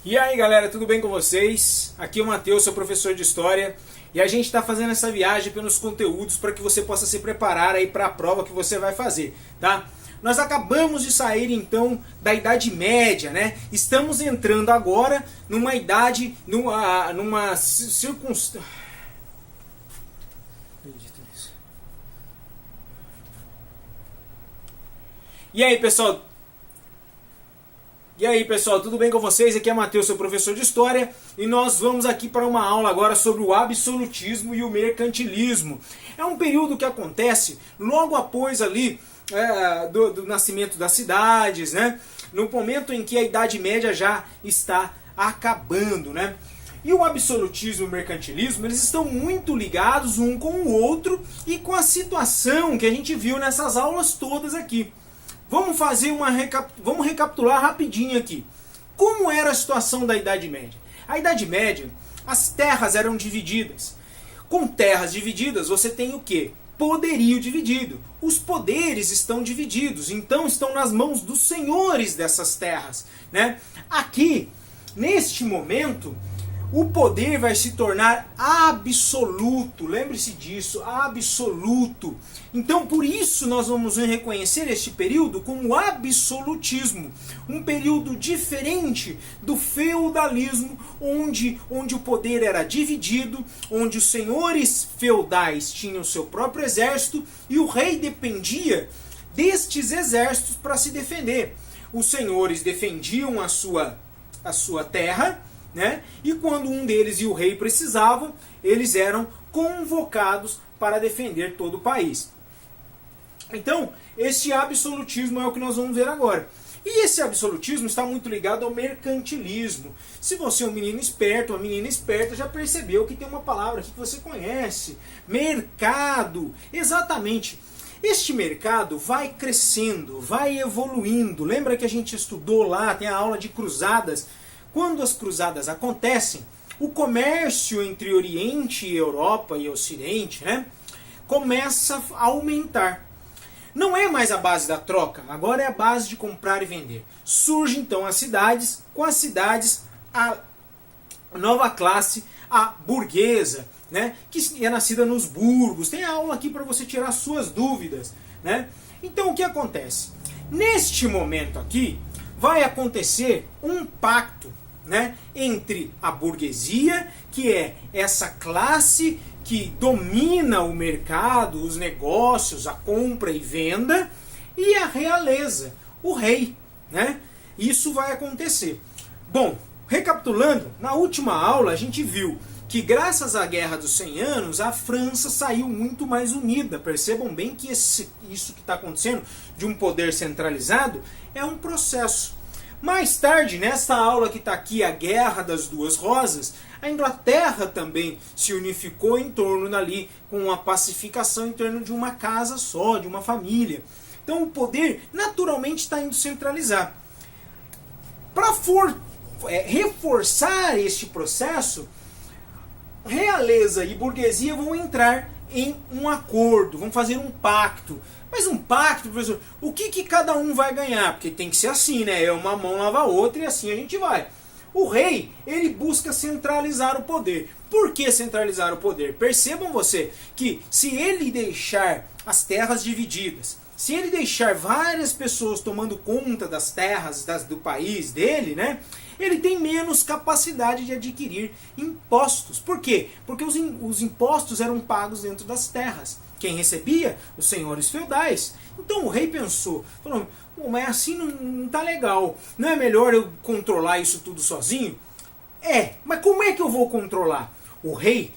E aí galera, tudo bem com vocês? Aqui é o Matheus, sou professor de História, e a gente está fazendo essa viagem pelos conteúdos para que você possa se preparar aí para a prova que você vai fazer, tá? Nós acabamos de sair então da Idade Média, né? Estamos entrando agora numa idade, numa circunstância... E aí pessoal, tudo bem com vocês? Aqui é Matheus, seu professor de História, e nós vamos aqui para uma aula agora sobre o absolutismo e o mercantilismo. É um período que acontece logo após ali do nascimento das cidades, né? No momento em que a Idade Média já está acabando, né? E o absolutismo e o mercantilismo, eles estão muito ligados um com o outro e com a situação que a gente viu nessas aulas todas aqui. Vamos fazer vamos recapitular rapidinho aqui. Como era a situação da Idade Média? A Idade Média, as terras eram divididas. Com terras divididas, você tem o quê? Poderio dividido. Os poderes estão divididos, então estão nas mãos dos senhores dessas terras, né? Aqui, neste momento, o poder vai se tornar absoluto. Lembre-se disso, absoluto. Então, por isso, nós vamos reconhecer este período como absolutismo. Um período diferente do feudalismo, onde o poder era dividido, onde os senhores feudais tinham seu próprio exército e o rei dependia destes exércitos para se defender. Os senhores defendiam a sua terra, né? E quando um deles e o rei precisavam, eles eram convocados para defender todo o país. Então, este absolutismo é o que nós vamos ver agora. E esse absolutismo está muito ligado ao mercantilismo. Se você é um menino esperto, uma menina esperta, já percebeu que tem uma palavra aqui que você conhece. Mercado. Exatamente. Este mercado vai crescendo, vai evoluindo. Lembra que a gente estudou lá, tem a aula de cruzadas. Quando as cruzadas acontecem, o comércio entre Oriente e Europa e Ocidente, né, começa a aumentar. Não é mais a base da troca, agora é a base de comprar e vender. Surge então as cidades, com as cidades a nova classe, a burguesa, né, que é nascida nos burgos. Tem aula aqui para você tirar suas dúvidas, né? Então o que acontece? Neste momento aqui, vai acontecer um pacto, né, entre a burguesia, que é essa classe que domina o mercado, os negócios, a compra e venda, e a realeza, o rei, né? Isso vai acontecer. Bom, recapitulando, na última aula a gente viu que graças à Guerra dos 100 Anos, a França saiu muito mais unida. Percebam bem que isso que está acontecendo de um poder centralizado é um processo. Mais tarde, nessa aula que está aqui, a Guerra das Duas Rosas, a Inglaterra também se unificou em torno dali, com a pacificação em torno de uma casa só, de uma família. Então o poder naturalmente está indo centralizar. Para reforçar este processo, realeza e burguesia vão entrar em um acordo, vão fazer um pacto. Mas um pacto, professor, o que cada um vai ganhar? Porque tem que ser assim, né? É uma mão lava a outra e assim a gente vai. O rei, ele busca centralizar o poder. Por que centralizar o poder? Percebam você que se ele deixar as terras divididas, se ele deixar várias pessoas tomando conta das terras do país dele, né? Ele tem menos capacidade de adquirir impostos. Por quê? Porque os impostos eram pagos dentro das terras. Quem recebia? Os senhores feudais. Então o rei pensou, falou, mas assim não tá legal. Não é melhor eu controlar isso tudo sozinho? Mas como é que eu vou controlar? O rei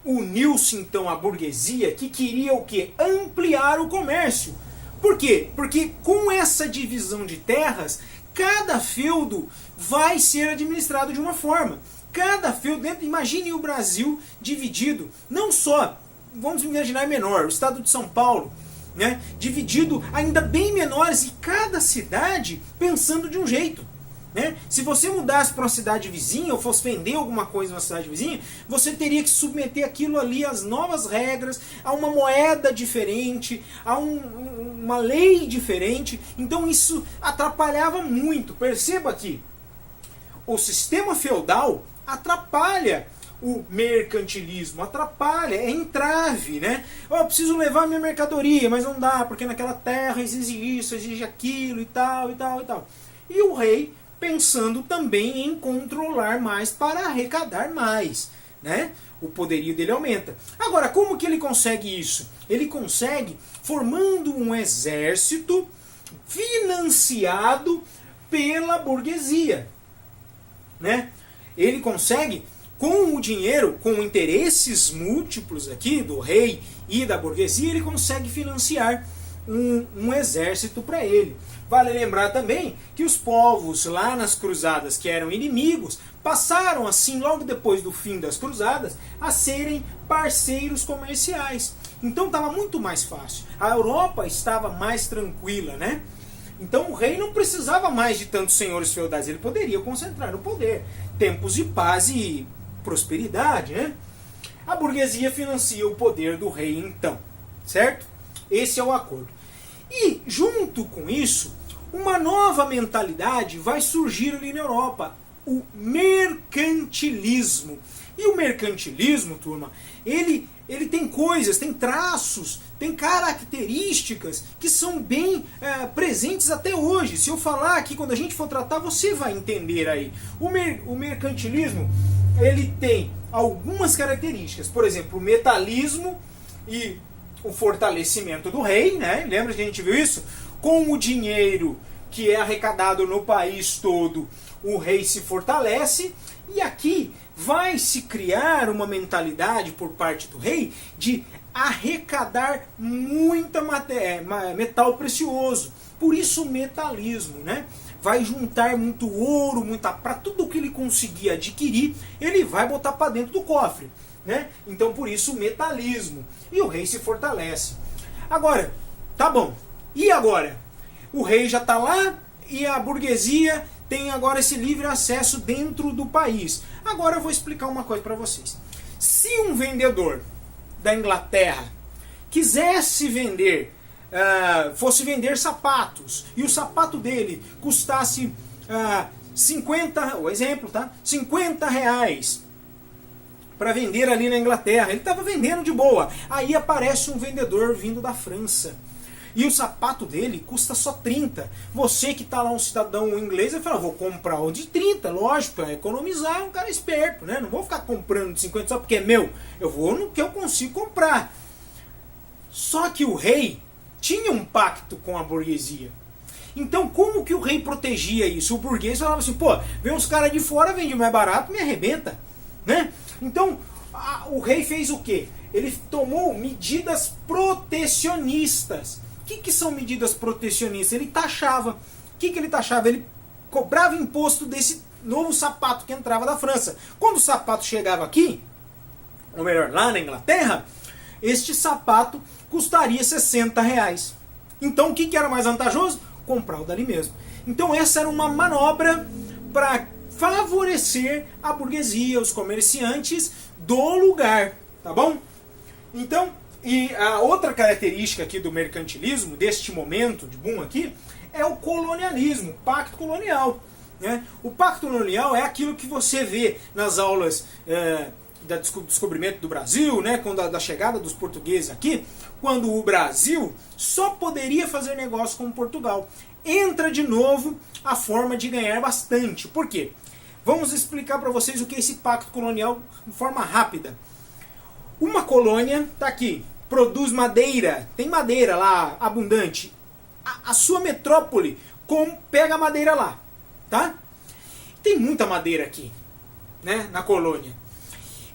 uniu-se então à burguesia, que queria o quê? Ampliar o comércio. Por quê? Porque com essa divisão de terras, cada feudo vai ser administrado de uma forma. Cada feudo, imagine o Brasil dividido, não só, vamos imaginar menor, o estado de São Paulo, né, dividido ainda bem menores, e cada cidade pensando de um jeito. Né? Se você mudasse para uma cidade vizinha ou fosse vender alguma coisa na cidade vizinha, você teria que submeter aquilo ali às novas regras, a uma moeda diferente, a uma lei diferente. Então isso atrapalhava muito. Perceba aqui, o sistema feudal atrapalha o mercantilismo, atrapalha, é entrave, né? Eu preciso levar minha mercadoria, mas não dá, porque naquela terra exige isso, exige aquilo e tal, e tal, e tal. E o rei pensando também em controlar mais para arrecadar mais, né? O poderio dele aumenta. Agora, como que ele consegue isso? Ele consegue formando um exército financiado pela burguesia, né? Ele consegue, com o dinheiro, com interesses múltiplos aqui do rei e da burguesia, ele consegue financiar um exército para ele. Vale lembrar também que os povos lá nas cruzadas que eram inimigos passaram assim, logo depois do fim das cruzadas, a serem parceiros comerciais. Então estava muito mais fácil. A Europa estava mais tranquila, né? Então o rei não precisava mais de tantos senhores feudais, ele poderia concentrar no poder. Tempos de paz e prosperidade, né? A burguesia financia o poder do rei então, certo? Esse é o acordo. E junto com isso, uma nova mentalidade vai surgir ali na Europa, o mercantilismo. E o mercantilismo, turma, ele tem coisas, tem traços, tem características que são bem presentes até hoje. Se eu falar aqui, quando a gente for tratar, você vai entender aí. O mercantilismo, ele tem algumas características. Por exemplo, o metalismo e o fortalecimento do rei, né? Lembra que a gente viu isso? Com o dinheiro que é arrecadado no país todo, o rei se fortalece. E aqui vai se criar uma mentalidade por parte do rei de arrecadar muita metal precioso. Por isso o metalismo, né? Vai juntar muito ouro, muita prata, tudo que ele conseguir adquirir, ele vai botar para dentro do cofre, né? Então por isso o metalismo. E o rei se fortalece. Agora, tá bom. E agora? O rei já está lá e a burguesia tem agora esse livre acesso dentro do país. Agora eu vou explicar uma coisa para vocês. Se um vendedor da Inglaterra quisesse vender, fosse vender sapatos, e o sapato dele custasse 50, o exemplo, tá? 50 reais para vender ali na Inglaterra. Ele estava vendendo de boa. Aí aparece um vendedor vindo da França. E o sapato dele custa só 30. Você que está lá, um cidadão inglês, vai falar, vou comprar o de 30, lógico, para economizar, um cara esperto, né? Não vou ficar comprando de 50 só porque é meu. Eu vou no que eu consigo comprar. Só que o rei tinha um pacto com a burguesia. Então como que o rei protegia isso? O burguês falava assim, pô, vem uns caras de fora, vende mais barato, me arrebenta, né? Então o rei fez o quê? Ele tomou medidas protecionistas. O que são medidas protecionistas? Ele taxava. O que ele taxava? Ele cobrava imposto desse novo sapato que entrava da França. Quando o sapato chegava aqui, ou melhor, lá na Inglaterra, este sapato custaria 60 reais. Então o que era mais vantajoso? Comprar o dali mesmo. Então essa era uma manobra para favorecer a burguesia, os comerciantes do lugar. Tá bom? Então, e a outra característica aqui do mercantilismo, deste momento de boom aqui, é o colonialismo, o pacto colonial. Né? O pacto colonial é aquilo que você vê nas aulas do descobrimento do Brasil, né? Da chegada dos portugueses aqui, quando o Brasil só poderia fazer negócio com Portugal. Entra de novo a forma de ganhar bastante. Por quê? Vamos explicar para vocês o que é esse pacto colonial de forma rápida. Uma colônia está aqui, produz madeira, tem madeira lá abundante. A sua metrópole pega a madeira lá, tá? Tem muita madeira aqui, né, na colônia.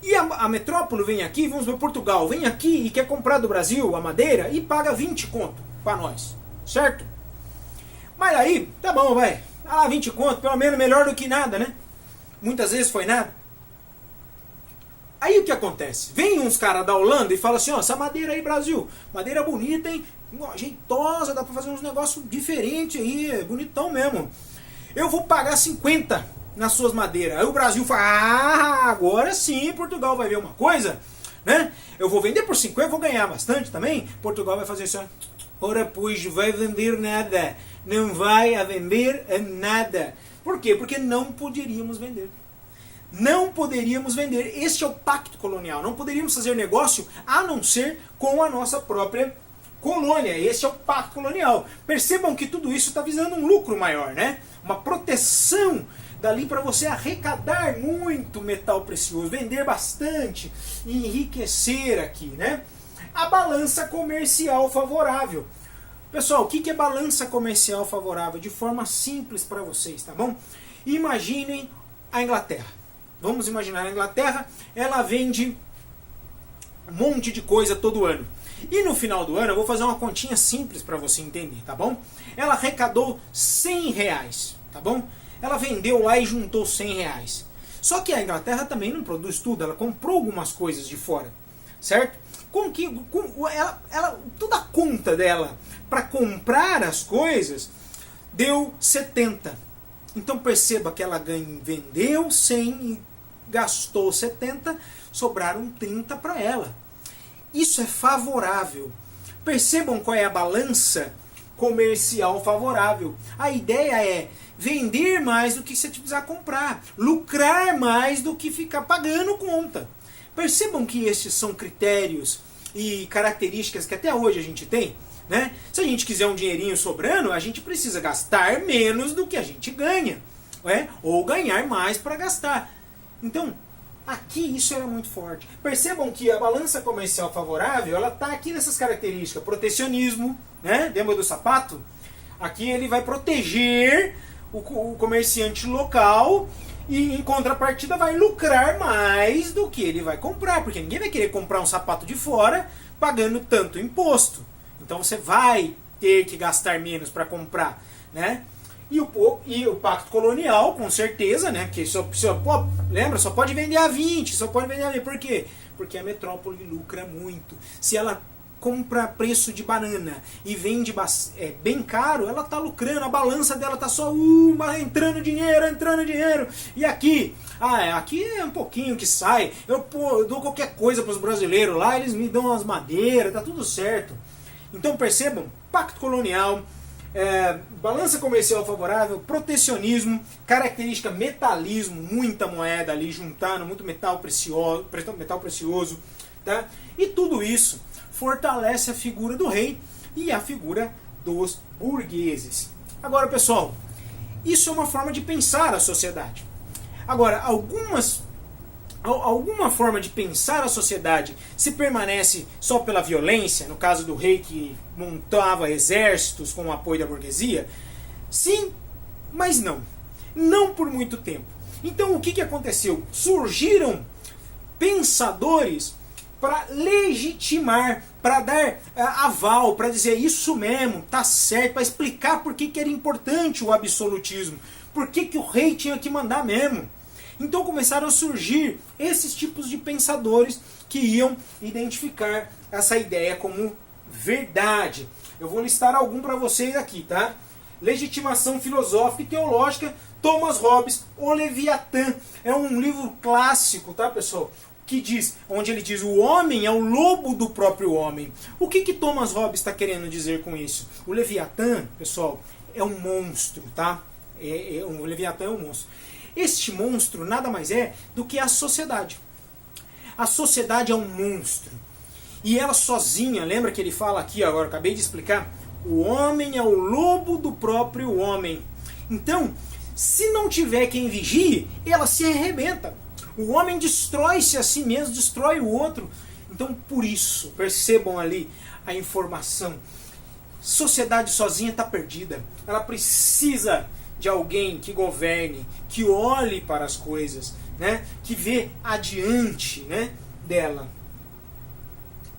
E a metrópole vem aqui, vamos ver, Portugal, vem aqui e quer comprar do Brasil a madeira e paga 20 conto para nós, certo? Mas aí, tá bom, vai, 20 conto, pelo menos melhor do que nada, né? Muitas vezes foi nada. Aí o que acontece? Vem uns caras da Holanda e falam assim, ó, essa madeira aí, Brasil, madeira bonita, hein? Jeitosa, dá pra fazer uns negócios diferentes aí, bonitão mesmo. Eu vou pagar 50 nas suas madeiras. Aí o Brasil fala, agora sim Portugal vai ver uma coisa, né? Eu vou vender por 50, eu vou ganhar bastante também. Portugal vai fazer isso, ora pois, vai vender nada. não vai a vender nada. Por quê? Porque não poderíamos vender. Não poderíamos vender. Este é o pacto colonial. Não poderíamos fazer negócio a não ser com a nossa própria colônia. Este é o pacto colonial. Percebam que tudo isso está visando um lucro maior, né? Uma proteção dali para você arrecadar muito metal precioso, vender bastante e enriquecer aqui, né? A balança comercial favorável. Pessoal, o que é balança comercial favorável? De forma simples para vocês, tá bom? Imaginem a Inglaterra. Vamos imaginar a Inglaterra, ela vende um monte de coisa todo ano. E no final do ano, eu vou fazer uma continha simples para você entender, tá bom? Ela arrecadou 100 reais, tá bom? Ela vendeu lá e juntou 100 reais. Só que a Inglaterra também não produz tudo, ela comprou algumas coisas de fora, certo? Toda a conta dela para comprar as coisas deu 70. Então perceba que ela vendeu 100 e gastou 70, sobraram 30 para ela. Isso é favorável. Percebam qual é a balança comercial favorável. A ideia é vender mais do que você precisar comprar, lucrar mais do que ficar pagando conta. Percebam que esses são critérios e características que até hoje a gente tem, né? Se a gente quiser um dinheirinho sobrando, a gente precisa gastar menos do que a gente ganha, né? Ou ganhar mais para gastar. Então, aqui isso era muito forte. Percebam que a balança comercial favorável, ela está aqui nessas características. Protecionismo, né? Lembra do sapato? Aqui ele vai proteger o comerciante local e em contrapartida vai lucrar mais do que ele vai comprar, porque ninguém vai querer comprar um sapato de fora pagando tanto imposto. Então você vai ter que gastar menos para comprar, né? E o pacto colonial, com certeza, né? Porque lembra, só pode vender a 20, só pode vender a 20. Por quê? Porque a metrópole lucra muito. Se ela compra preço de banana e vende bem caro, ela está lucrando, a balança dela está só entrando dinheiro. E aqui é um pouquinho que sai. Eu dou qualquer coisa para os brasileiros lá, eles me dão umas madeiras, tá tudo certo. Então percebam, pacto colonial, balança comercial favorável, protecionismo, característica metalismo, muita moeda ali juntando, muito metal precioso, tá? E tudo isso fortalece a figura do rei e a figura dos burgueses. Agora, pessoal, isso é uma forma de pensar a sociedade. Agora, alguma forma de pensar a sociedade se permanece só pela violência, no caso do rei que montava exércitos com o apoio da burguesia? Sim, mas não. Não por muito tempo. Então o que aconteceu? Surgiram pensadores para legitimar, para dar aval, para dizer isso mesmo, tá certo, para explicar por que era importante o absolutismo, por que o rei tinha que mandar mesmo. Então começaram a surgir esses tipos de pensadores que iam identificar essa ideia como verdade. Eu vou listar algum para vocês aqui, tá? Legitimação filosófica e teológica, Thomas Hobbes, O Leviatã. É um livro clássico, tá, pessoal? Onde ele diz o homem é o lobo do próprio homem. O que Thomas Hobbes está querendo dizer com isso? O Leviatã, pessoal, é um monstro, tá? O Leviatã é um monstro. Este monstro nada mais é do que a sociedade. A sociedade é um monstro. E ela sozinha, lembra que ele fala aqui, agora acabei de explicar, o homem é o lobo do próprio homem. Então, se não tiver quem vigie, ela se arrebenta. O homem destrói-se a si mesmo, destrói o outro. Então, por isso, percebam ali a informação. Sociedade sozinha está perdida. Ela precisa de alguém que governe, que olhe para as coisas, né? Que vê adiante, né, dela.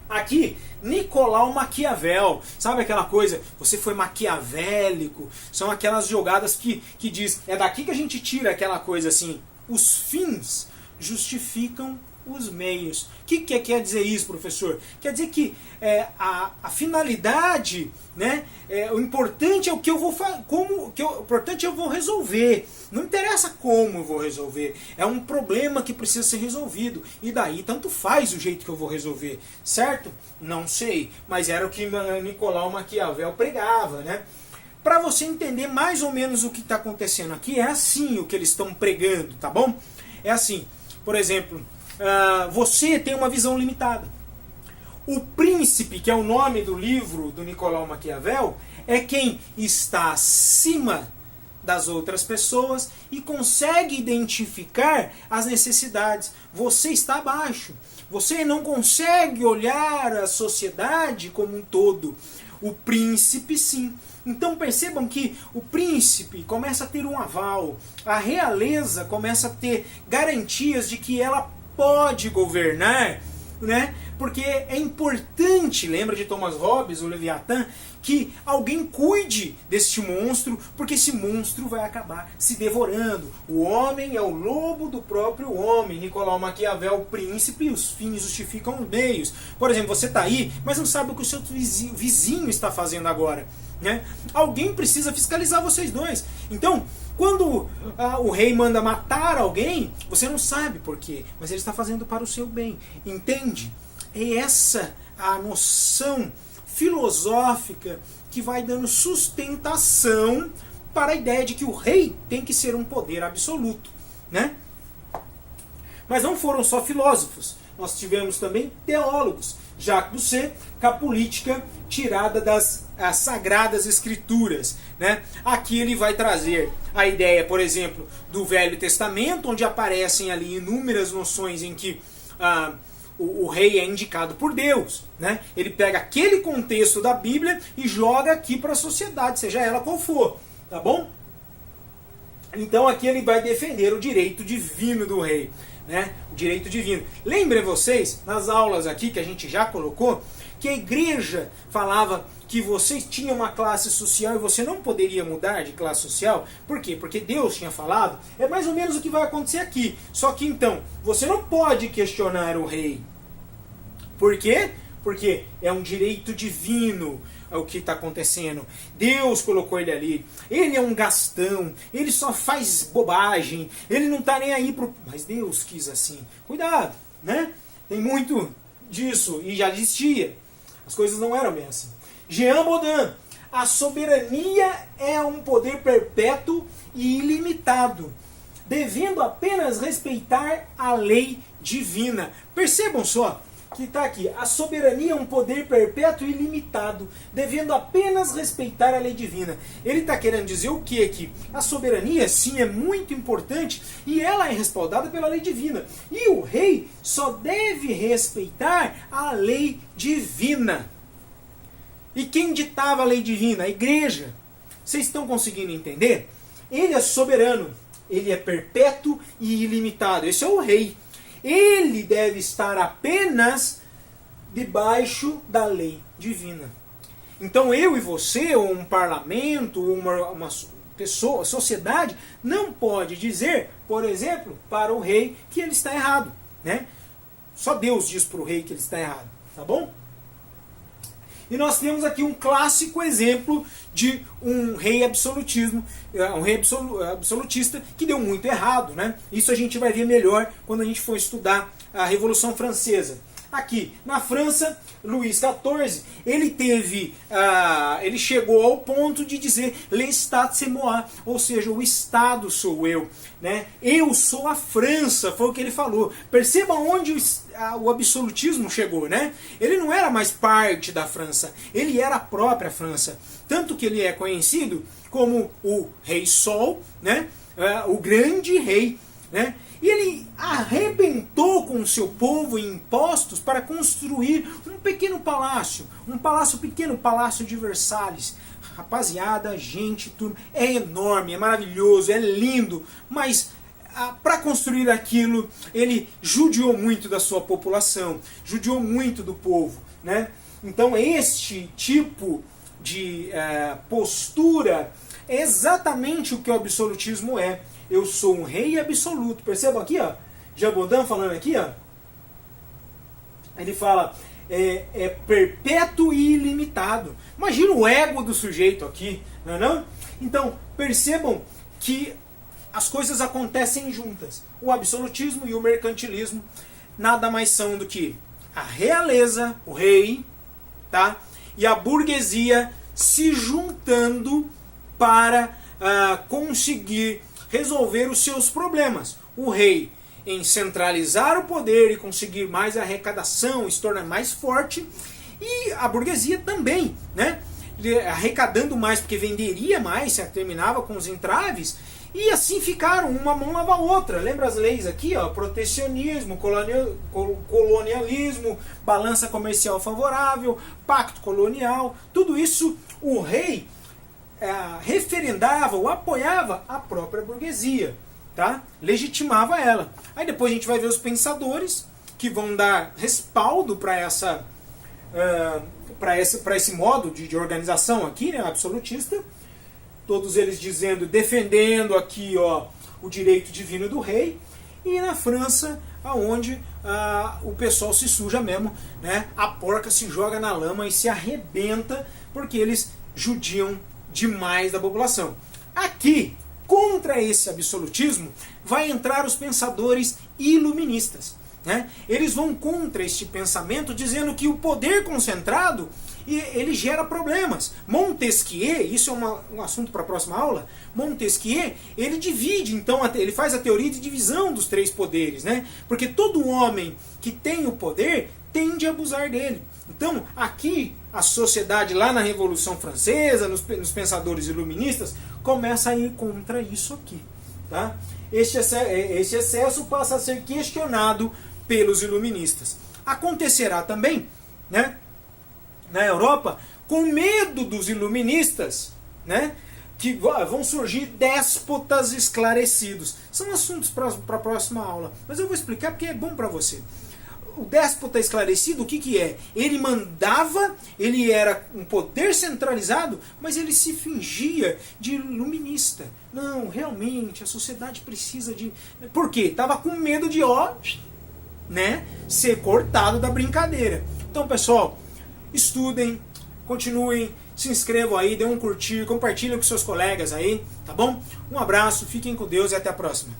Aqui, Nicolau Maquiavel, sabe aquela coisa, você foi maquiavélico, são aquelas jogadas que diz, é daqui que a gente tira aquela coisa assim, os fins justificam os meios. O que quer dizer isso, professor? Quer dizer que a finalidade, né, o importante é o que eu vou o importante eu vou resolver. Não interessa como eu vou resolver. É um problema que precisa ser resolvido. E daí tanto faz o jeito que eu vou resolver. Certo? Não sei. Mas era o que Nicolau Maquiavel pregava, né? para você entender mais ou menos o que está acontecendo aqui, é assim o que eles estão pregando, tá bom? É assim, por exemplo, você tem uma visão limitada. O príncipe, que é o nome do livro do Nicolau Maquiavel, é quem está acima das outras pessoas e consegue identificar as necessidades. Você está abaixo. Você não consegue olhar a sociedade como um todo. O príncipe, sim. Então percebam que o príncipe começa a ter um aval. A realeza começa a ter garantias de que ela pode governar, né? Porque é importante, lembra de Thomas Hobbes, o Leviatã, que alguém cuide deste monstro, porque esse monstro vai acabar se devorando. O homem é o lobo do próprio homem. Nicolau Maquiavel, o príncipe, e os fins justificam os meios. Por exemplo, você está aí, mas não sabe o que o seu vizinho está fazendo agora, né? Alguém precisa fiscalizar vocês dois. Então, quando o rei manda matar alguém, você não sabe por quê, mas ele está fazendo para o seu bem. Entende? É essa a noção filosófica que vai dando sustentação para a ideia de que o rei tem que ser um poder absoluto, né? Mas não foram só filósofos, nós tivemos também teólogos. Jacques Doucet, com a política tirada das sagradas escrituras, né? Aqui ele vai trazer a ideia, por exemplo, do Velho Testamento, onde aparecem ali inúmeras noções em que o rei é indicado por Deus, né? Ele pega aquele contexto da Bíblia e joga aqui para a sociedade, seja ela qual for, tá bom? Então aqui ele vai defender o direito divino do rei, né? O direito divino. Lembrem vocês, nas aulas aqui que a gente já colocou, que a igreja falava que você tinha uma classe social e você não poderia mudar de classe social. Por quê? Porque Deus tinha falado. É mais ou menos o que vai acontecer aqui. Só que então, você não pode questionar o rei. Por quê? Porque é um direito divino o que está acontecendo. Deus colocou ele ali. Ele é um gastão. Ele só faz bobagem. Ele não está nem aí pro... Mas Deus quis assim. Cuidado, né? Tem muito disso e já existia. As coisas não eram bem assim. Jean Baudin. A soberania é um poder perpétuo e ilimitado, devendo apenas respeitar a lei divina. Percebam só que está aqui. A soberania é um poder perpétuo e ilimitado, devendo apenas respeitar a lei divina. Ele está querendo dizer o quê? Que a soberania, sim, é muito importante e ela é respaldada pela lei divina. E o rei só deve respeitar a lei divina. E quem ditava a lei divina? A igreja. Vocês estão conseguindo entender? Ele é soberano, ele é perpétuo e ilimitado. Esse é o rei. Ele deve estar apenas debaixo da lei divina. Então eu e você, ou um parlamento, ou uma pessoa, sociedade, não pode dizer, por exemplo, para o rei que ele está errado, né? Só Deus diz para o rei que ele está errado, tá bom? E nós temos aqui um clássico exemplo de um rei absolutista que deu muito errado, né? Isso a gente vai ver melhor quando a gente for estudar a Revolução Francesa. Aqui, na França, Luís XIV, ele chegou ao ponto de dizer l'État c'est moi, ou seja, o Estado sou eu, né? Eu sou a França, foi o que ele falou. Perceba onde o absolutismo chegou, né? Ele não era mais parte da França, ele era a própria França. Tanto que ele é conhecido como o Rei Sol, né? O grande rei, né? E ele arrebentou com o seu povo em impostos para construir um pequeno palácio. Um palácio pequeno, o Palácio de Versalhes. Rapaziada, gente, tudo é enorme, é maravilhoso, é lindo. Mas para construir aquilo, ele judiou muito da sua população. Judiou muito do povo, né? Então este tipo de postura é exatamente o que o absolutismo é. Eu sou um rei absoluto. Percebam aqui, ó, Jean Baudin falando aqui, ó, ele fala, é perpétuo e ilimitado. Imagina o ego do sujeito aqui, não é não? Então, percebam que as coisas acontecem juntas. O absolutismo e o mercantilismo nada mais são do que a realeza, o rei, tá? E a burguesia se juntando para conseguir resolver os seus problemas. O rei, em centralizar o poder e conseguir mais arrecadação, se torna mais forte, e a burguesia também, né? Arrecadando mais porque venderia mais, se terminava com os entraves, e assim ficaram, uma mão lava a outra. Lembra as leis aqui, ó, protecionismo, colonialismo, balança comercial favorável, pacto colonial, tudo isso o rei referendava ou apoiava a própria burguesia, tá? Legitimava ela. Aí depois a gente vai ver os pensadores que vão dar respaldo para esse modo de organização aqui, né, absolutista. Todos eles defendendo aqui, ó, o direito divino do rei. E na França, aonde o pessoal se suja mesmo, né? A porca se joga na lama e se arrebenta porque eles judiam demais da população. Aqui, contra esse absolutismo, vai entrar os pensadores iluministas, né? Eles vão contra este pensamento, dizendo que o poder concentrado ele gera problemas. Montesquieu, isso é um assunto para a próxima aula, Montesquieu, ele divide, então, ele faz a teoria de divisão dos três poderes, né? Porque todo homem que tem o poder tende a abusar dele. Então, aqui, a sociedade lá na Revolução Francesa, nos pensadores iluministas, começa a ir contra isso aqui, tá? Este excesso passa a ser questionado pelos iluministas. Acontecerá também, né, na Europa, com medo dos iluministas, né, que vão surgir déspotas esclarecidos. São assuntos para a próxima aula, mas eu vou explicar porque é bom para você. O déspota esclarecido, o que é? Ele mandava, ele era um poder centralizado, mas ele se fingia de iluminista. Não, realmente, a sociedade precisa de... Por quê? Estava com medo de, né, ser cortado da brincadeira. Então, pessoal, estudem, continuem, se inscrevam aí, dêem um curtir, compartilhem com seus colegas aí, tá bom? Um abraço, fiquem com Deus e até a próxima.